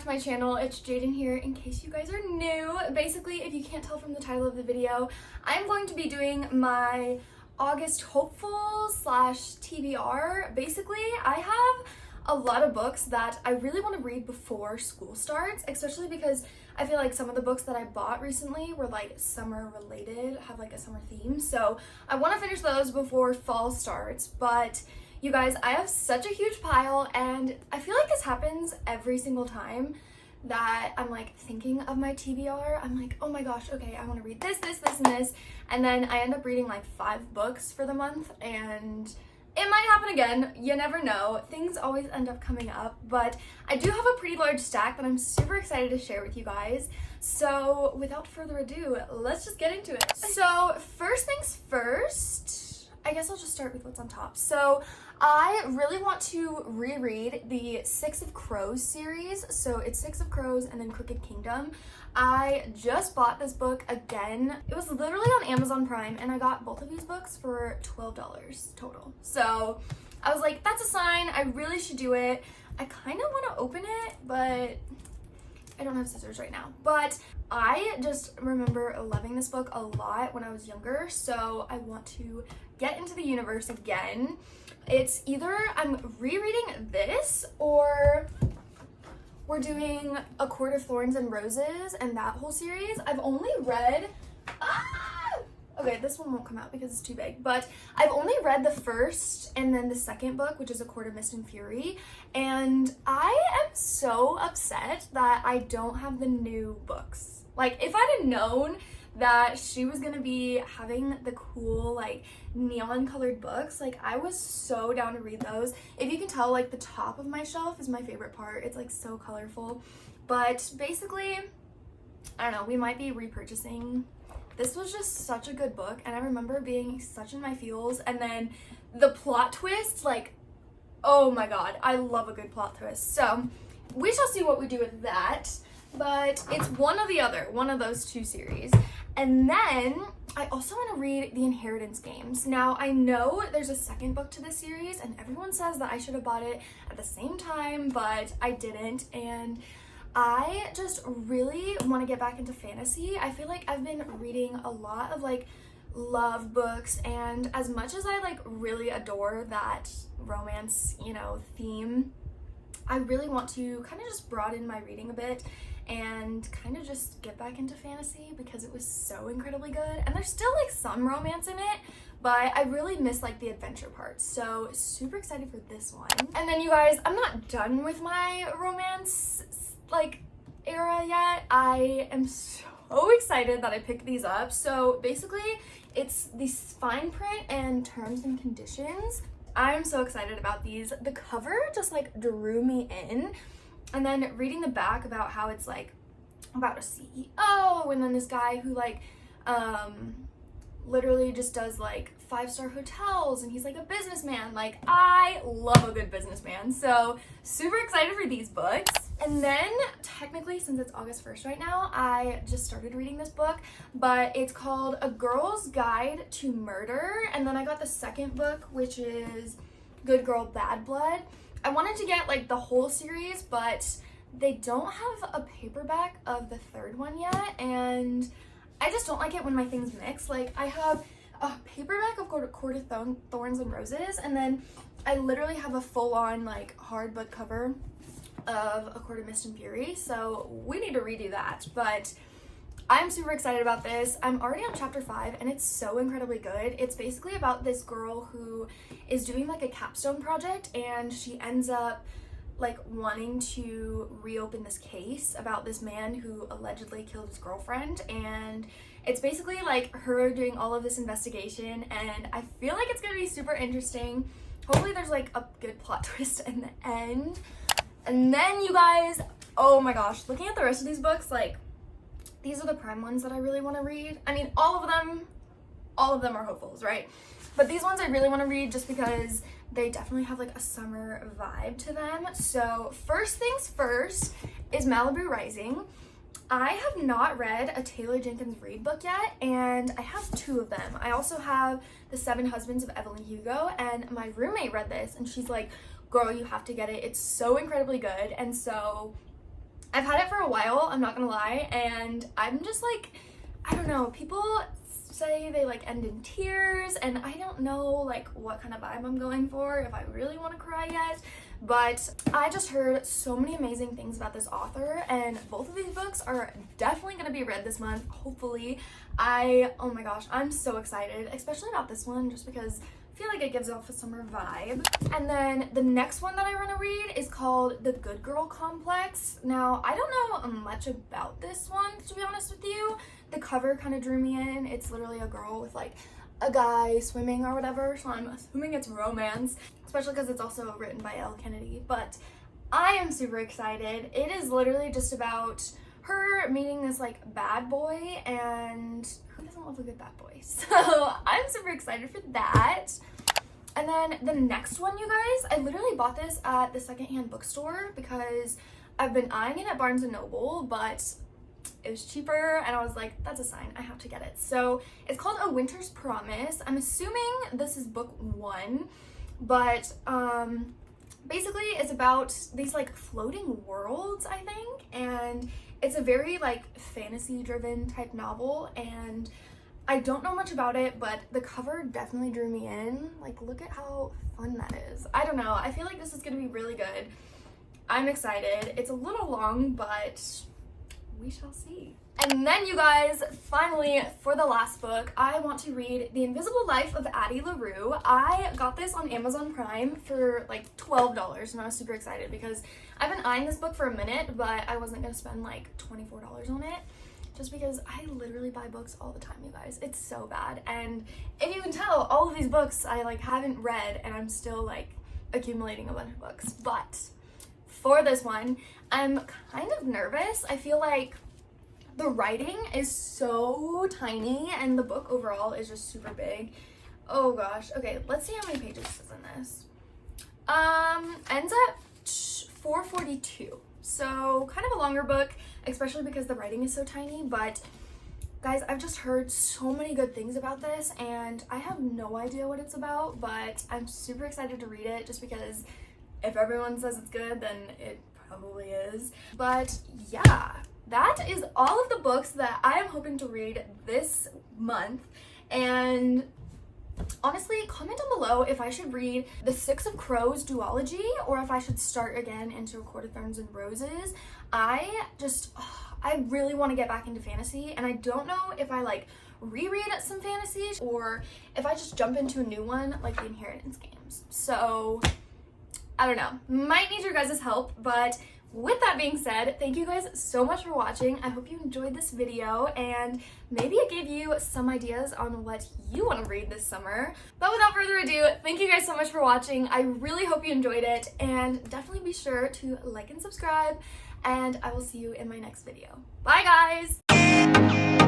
back to my channel. It's Jaden here in case you guys are new. Basically, if you can't tell from the title of the video, I'm going to be doing my August hopeful / TBR. Basically, I have a lot of books that I really want to read before school starts, especially because I feel like some of the books that I bought recently were like summer related, have like a summer theme. So I want to finish those before fall starts. But you guys, I have such a huge pile, and I feel like this happens every single time that I'm like thinking of my TBR. I'm like, oh my gosh, okay, I want to read this, and this. And then I end up reading like 5 books for the month, and it might happen again. You never know. Things always end up coming up, but I do have a pretty large stack that I'm super excited to share with you guys. So without further ado, let's just get into it. So first things first, I guess I'll just start with what's on top. So I really want to reread the 6 of Crows series. So it's 6 of Crows and then Crooked Kingdom. I just bought this book again. It was literally on Amazon Prime, and I got both of these books for $12 total. So I was like, that's a sign. I really should do it. I kind of want to open it, but I don't have scissors right now. But I just remember loving this book a lot when I was younger, so I want to get into the universe again. It's either I'm rereading this or we're doing A Court of Thorns and Roses and that whole series. I've only read, okay, this one won't come out because it's too big, but I've only read the first and then the second book, which is A Court of Mist and Fury, and I am so upset that I don't have the new books. Like, if I'd have known that she was gonna be having the cool like neon colored books, like I was so down to read those. If you can tell, like the top of my shelf is my favorite part. It's like so colorful. But basically, I don't know, we might be repurchasing. This was just such a good book, and I remember being such in my feels, and then the plot twist, like, oh my god, I love a good plot twist. So we shall see what we do with that. But it's one or the other, one of those 2 series. And then I also want to read The Inheritance Games. Now, I know there's a second book to this series, and everyone says that I should have bought it at the same time, but I didn't. And I just really want to get back into fantasy. I feel like I've been reading a lot of like love books, and as much as I like really adore that romance, you know, theme, I really want to kind of just broaden my reading a bit and kind of just get back into fantasy because it was so incredibly good. And there's still like some romance in it, but I really miss like the adventure part. So super excited for this one. And then you guys, I'm not done with my romance like era yet. I am so excited that I picked these up. So basically it's the fine print and terms and conditions. I'm so excited about these. The cover just like drew me in, and then reading the back about how it's like about a CEO, and then this guy who like literally just does like 5-star hotels, and he's like a businessman. Like, I love a good businessman, so super excited for these books. And then technically, since it's August 1st right now, I just started reading this book, but it's called A Girl's Guide to Murder. And then I got the second book, which is Good Girl, Bad Blood. I wanted to get like the whole series, but they don't have a paperback of the third one yet, and I just don't like it when my things mix. Like, I have a paperback of Court of Thorns and Roses, and then I literally have a full-on like hardbook cover of A Court of Mist and Fury, so we need to redo that. But I'm super excited about this. I'm already on chapter 5, and it's so incredibly good. It's basically about this girl who is doing like a capstone project, and she ends up like wanting to reopen this case about this man who allegedly killed his girlfriend. And it's basically like her doing all of this investigation, and I feel like it's gonna be super interesting. Hopefully there's like a good plot twist in the end. And then you guys, oh my gosh, looking at the rest of these books, like these are the prime ones that I really want to read. I mean, all of them are hopefuls, right? But these ones I really want to read just because they definitely have like a summer vibe to them. So first things first is Malibu Rising. I have not read a Taylor Jenkins Reid book yet, and I have 2 of them. I also have The 7 Husbands of Evelyn Hugo, and my roommate read this, and she's like, girl, you have to get it. It's so incredibly good. And so I've had it for a while, I'm not gonna lie, and I'm just like, I don't know, people say they like end in tears, and I don't know like what kind of vibe I'm going for, if I really want to cry yet, but I just heard so many amazing things about this author, and both of these books are definitely going to be read this month, hopefully. Oh my gosh, I'm so excited, especially about this one, just because I feel like it gives off a summer vibe. And then the next one that I want to read is called The Good Girl Complex. Now, I don't know much about this one, to be honest with you. The cover kind of drew me in. It's literally a girl with like a guy swimming or whatever, so I'm assuming it's romance, especially because it's also written by Elle Kennedy. But I am super excited. It is literally just about her meeting this like bad boy, and who doesn't love a good bad boy? So I'm super excited for that. And then the next one, you guys, I literally bought this at the secondhand bookstore because I've been eyeing it at Barnes & Noble, but it was cheaper, and I was like, that's a sign, I have to get it. So it's called A Winter's Promise. I'm assuming this is book 1, but basically it's about these like floating worlds, I think, and it's a very like fantasy driven type novel, and I don't know much about it, but the cover definitely drew me in. Like, look at how fun that is. I don't know, I feel like this is gonna be really good. I'm excited. It's a little long, but we shall see. And then, you guys, finally, for the last book, I want to read The Invisible Life of Addie LaRue. I got this on Amazon Prime for like $12, and I was super excited because I've been eyeing this book for a minute, but I wasn't gonna spend like $24 on it, just because I literally buy books all the time, you guys. It's so bad. And if you can tell, all of these books I like haven't read, and I'm still like accumulating a bunch of books. But for this one, I'm kind of nervous. I feel like the writing is so tiny, and the book overall is just super big. Oh gosh. Okay, let's see how many pages is in this. Ends at 442. So kind of a longer book, especially because the writing is so tiny. But guys, I've just heard so many good things about this, and I have no idea what it's about, but I'm super excited to read it just because if everyone says it's good, then it probably is. But yeah, that is all of the books that I am hoping to read this month. And honestly, comment down below if I should read the Six of Crows duology or if I should start again into A Court of Thorns and Roses. I really want to get back into fantasy, and I don't know if I like reread some fantasies or if I just jump into a new one like the Inheritance games. So I don't know, might need your guys' help. But with that being said, thank you guys so much for watching. I hope you enjoyed this video, and maybe it gave you some ideas on what you want to read this summer. But without further ado, thank you guys so much for watching. I really hope you enjoyed it, and definitely be sure to like and subscribe, and I will see you in my next video. Bye guys!